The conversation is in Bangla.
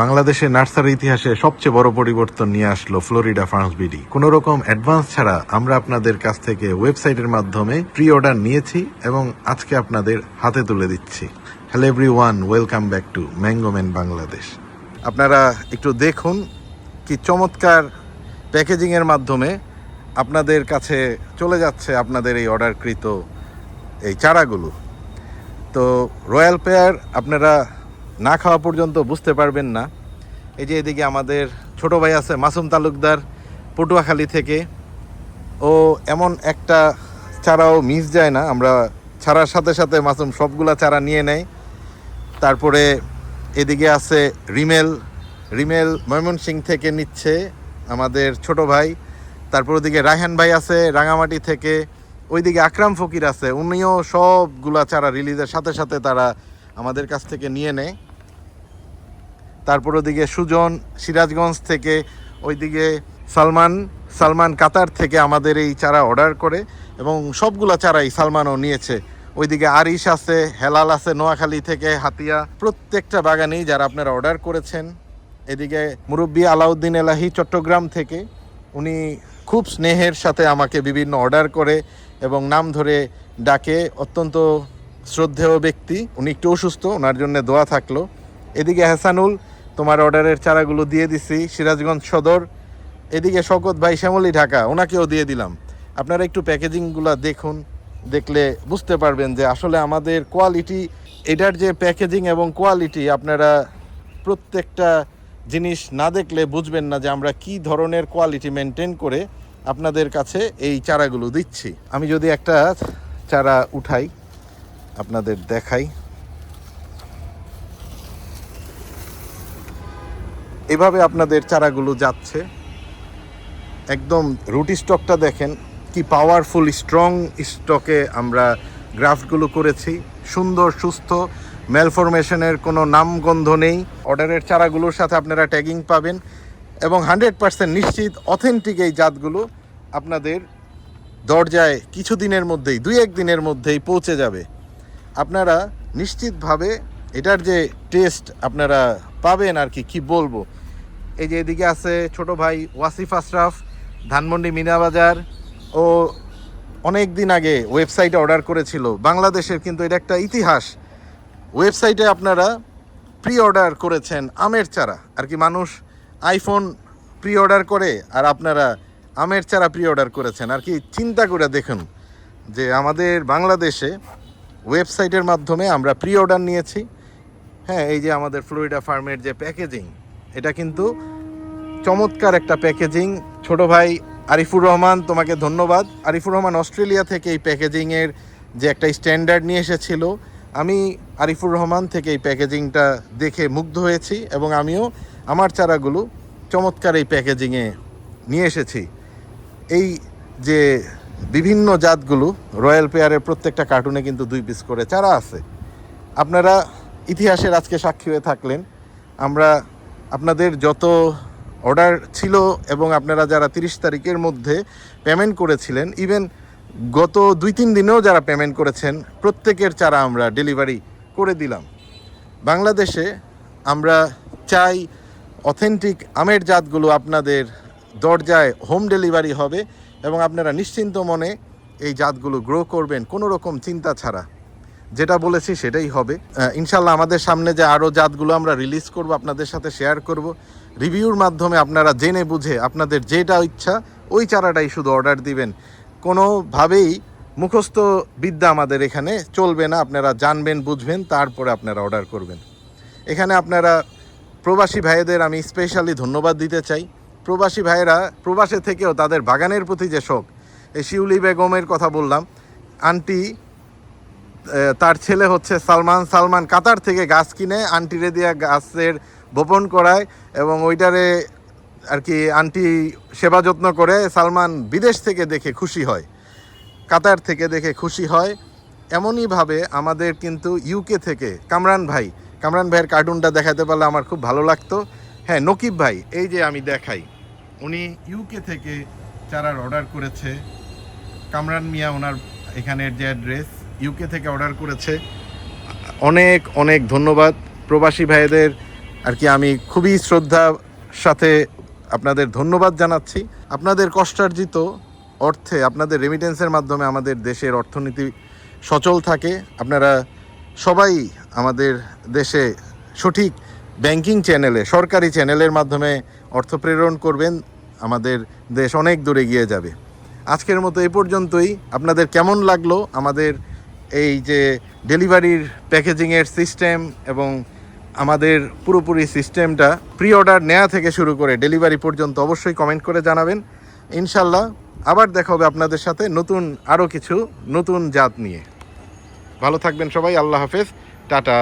বাংলাদেশের নার্সারি ইতিহাসে সবচেয়ে বড় পরিবর্তন নিয়ে আসলো ফ্লোরিডা ফার্মস বিডি। কোনো রকম অ্যাডভান্স ছাড়া আমরা আপনাদের কাছ থেকে ওয়েবসাইটের মাধ্যমে প্রি অর্ডার নিয়েছি এবং আজকে আপনাদের হাতে তুলে দিচ্ছি। Hello everyone, welcome back to mango man Bangladesh. আপনারা একটু দেখুন কি চমৎকার প্যাকেজিংয়ের মাধ্যমে আপনাদের কাছে চলে যাচ্ছে আপনাদের এই অর্ডারকৃত এই চারাগুলো। তো রয়্যাল পেয়ার আপনারা না খাওয়া পর্যন্ত বুঝতে পারবেন না। এই যে এদিকে আমাদের ছোট ভাই আছে মাসুম তালুকদার পটুয়াখালী থেকে, ও এমন একটা চারাও মিস যায় না, আমরা ছাড়ার সাথে সাথে মাসুম সবগুলা চারা নিয়ে নেয়। তারপরে এদিকে আছে রিমেল ময়মনসিংহ থেকে নিচ্ছে আমাদের ছোট ভাই। তারপর ওদিকে রায়হান ভাই আছে রাঙামাটি থেকে, ওইদিকে আকরাম ফকির আছে, উনিও সবগুলা চারা রিলিজের সাথে সাথে তারা আমাদের কাছ থেকে নিয়ে নেয়। তারপর ওদিকে সুজন সিরাজগঞ্জ থেকে, ওইদিকে সালমান কাতার থেকে আমাদের এই চারা অর্ডার করে এবং সবগুলা চারাই সালমানও নিয়েছে। ওইদিকে আরিশ আছে, হেলাল আছে নোয়াখালী থেকে, হাতিয়া, প্রত্যেকটা বাগানেই যারা আপনারা অর্ডার করেছেন। এদিকে মুরব্বী আলাউদ্দিন এলাহি চট্টগ্রাম থেকে, উনি খুব স্নেহের সাথে আমাকে বিভিন্ন অর্ডার করে এবং নাম ধরে ডাকে, অত্যন্ত শ্রদ্ধেয় ব্যক্তি। উনি একটু অসুস্থ, ওনার জন্য দোয়া থাকলো। এদিকে হাসানুল, তোমার অর্ডারের চারাগুলো দিয়ে দিছি সিরাজগঞ্জ সদর। এদিকে শওকত ভাই শ্যামলী ঢাকা, ওনাকেও দিয়ে দিলাম। আপনারা একটু প্যাকেজিংগুলো দেখুন, দেখলে বুঝতে পারবেন যে আসলে আমাদের কোয়ালিটি, এটার যে প্যাকেজিং এবং কোয়ালিটি, আপনারা প্রত্যেকটা জিনিস না দেখলে বুঝবেন না যে আমরা কি ধরনের কোয়ালিটি মেনটেন করে আপনাদের কাছে এই চারাগুলো দিচ্ছি। আমি যদি একটা চারা উঠাই আপনাদের দেখাই, এভাবে আপনাদের চারাগুলো যাচ্ছে। একদম রুট স্টকটা দেখেন কি পাওয়ারফুল স্ট্রং স্টকে আমরা গ্রাফটগুলো করেছি। সুন্দর সুস্থ, ম্যালফরমেশনের কোনো নামগন্ধ নেই। অর্ডারের চারাগুলোর সাথে আপনারা ট্যাগিং পাবেন এবং 100% নিশ্চিত অথেন্টিক এই জাতগুলো আপনাদের দরজায় কিছুদিনের মধ্যেই, 2-1 দিনের মধ্যেই পৌঁছে যাবে। আপনারা নিশ্চিতভাবে এটার যে টেস্ট আপনারা পাবেন আর কি বলবো। এই যে এদিকে আছে ছোট ভাই ওয়াসিফ আশরাফ, ধানমন্ডি মিনাবাজার। ও অনেক দিন আগে ওয়েবসাইটে অর্ডার করেছিল বাংলাদেশের, কিন্তু এটা একটা ইতিহাস। ওয়েবসাইটে আপনারা প্রি অর্ডার করেছেন আমের চারা আর কি। মানুষ আইফোন প্রি অর্ডার করে আর আপনারা আমের চারা প্রি অর্ডার করেছেন আর কি। চিন্তা করে দেখুন যে আমাদের বাংলাদেশে ওয়েবসাইটের মাধ্যমে আমরা প্রি অর্ডার নিয়েছি। হ্যাঁ, এই যে আমাদের ফ্লোরিডা ফার্মের যে প্যাকেজিং, এটা কিন্তু চমৎকার একটা প্যাকেজিং। ছোট ভাই আরিফুর রহমান, তোমাকে ধন্যবাদ। আরিফুর রহমান অস্ট্রেলিয়া থেকে এই প্যাকেজিংয়ের যে একটা স্ট্যান্ডার্ড নিয়ে এসেছিল, আমি আরিফুর রহমান থেকে এই প্যাকেজিংটা দেখে মুগ্ধ হয়েছি এবং আমিও আমার চারাগুলো চমৎকার এই প্যাকেজিংয়ে নিয়ে এসেছি। এই যে বিভিন্ন জাতগুলো রয়্যাল পেয়ারের প্রত্যেকটা কার্টুনে কিন্তু 2 পিস করে চারা আছে। আপনারা ইতিহাসের আজকে সাক্ষী হয়ে থাকলেন। আমরা আপনাদের যত অর্ডার ছিল এবং আপনারা যারা 30 তারিখের মধ্যে পেমেন্ট করেছিলেন, ইভেন গত 2-3 দিনেও যারা পেমেন্ট করেছেন, প্রত্যেকের চারা আমরা ডেলিভারি করে দিলাম। বাংলাদেশে আমরা চাই অথেন্টিক আমের জাতগুলো আপনাদের দরজায় হোম ডেলিভারি হবে এবং আপনারা নিশ্চিন্ত মনে এই জাতগুলো গ্রো করবেন কোনো রকম চিন্তা ছাড়া। যেটা বলেছি সেটাই হবে ইনশাল্লাহ। আমাদের সামনে যে আরও জাতগুলো আমরা রিলিজ করব, আপনাদের সাথে শেয়ার করব। রিভিউর মাধ্যমে আপনারা জেনে বুঝে আপনাদের যেটা ইচ্ছা ওই চারাটাই শুধু অর্ডার দিবেন। কোনোভাবেই মুখস্থ বিদ্যা আমাদের এখানে চলবে না। আপনারা জানবেন, বুঝবেন, তারপরে আপনারা অর্ডার করবেন। এখানে আপনারা প্রবাসী ভাইদের আমি স্পেশালি ধন্যবাদ দিতে চাই। প্রবাসী ভাইয়েরা প্রবাসে থেকেও তাদের বাগানের প্রতি যে শখ, এই শিউলি বেগমের কথা বললাম, আন্টি, তার ছেলে হচ্ছে সালমান কাতার থেকে গাছ কিনে আন্টিরে দিয়ে গাছের বপন করায় এবং ওইটারে আর কি আন্টি সেবা যত্ন করে। সালমান বিদেশ থেকে দেখে খুশি হয়, কাতার থেকে দেখে খুশি হয়। এমনইভাবে আমাদের কিন্তু ইউকে থেকে কামরান ভাইয়ের কার্টুনটা দেখাতে পারলে আমার খুব ভালো লাগতো। হ্যাঁ, নকিব ভাই, এই যে আমি দেখাই, উনি ইউকে থেকে চারার অর্ডার করেছে। কামরান মিয়া ওনার এখানের যে অ্যাড্রেস, ইউকে থেকে অর্ডার করেছে। অনেক অনেক ধন্যবাদ প্রবাসী ভাইদের আর কি আমি খুবই শ্রদ্ধার সাথে আপনাদের ধন্যবাদ জানাচ্ছি। আপনাদের কষ্টার্জিত অর্থে, আপনাদের রেমিটেন্সের মাধ্যমে আমাদের দেশের অর্থনীতি সচল থাকে। আপনারা সবাই আমাদের দেশে সঠিক ব্যাংকিং চ্যানেলে, সরকারি চ্যানেলের মাধ্যমে অর্থ প্রেরণ করবেন, আমাদের দেশ অনেক দূরে এগিয়ে যাবে। আজকের মতো এই পর্যন্তই। আপনাদের কেমন লাগলো আমাদের এই যে ডেলিভারির প্যাকেজিংয়ের সিস্টেম এবং আমাদের পুরোপুরি সিস্টেমটা, প্রি অর্ডার নেওয়া থেকে শুরু করে ডেলিভারি পর্যন্ত অবশ্যই কমেন্ট করে জানাবেন। ইনশাল্লাহ আবার দেখা হবে আপনাদের সাথে নতুন আরও কিছু নতুন জাত নিয়ে। ভালো থাকবেন সবাই। আল্লাহ হাফেজ, টাটা।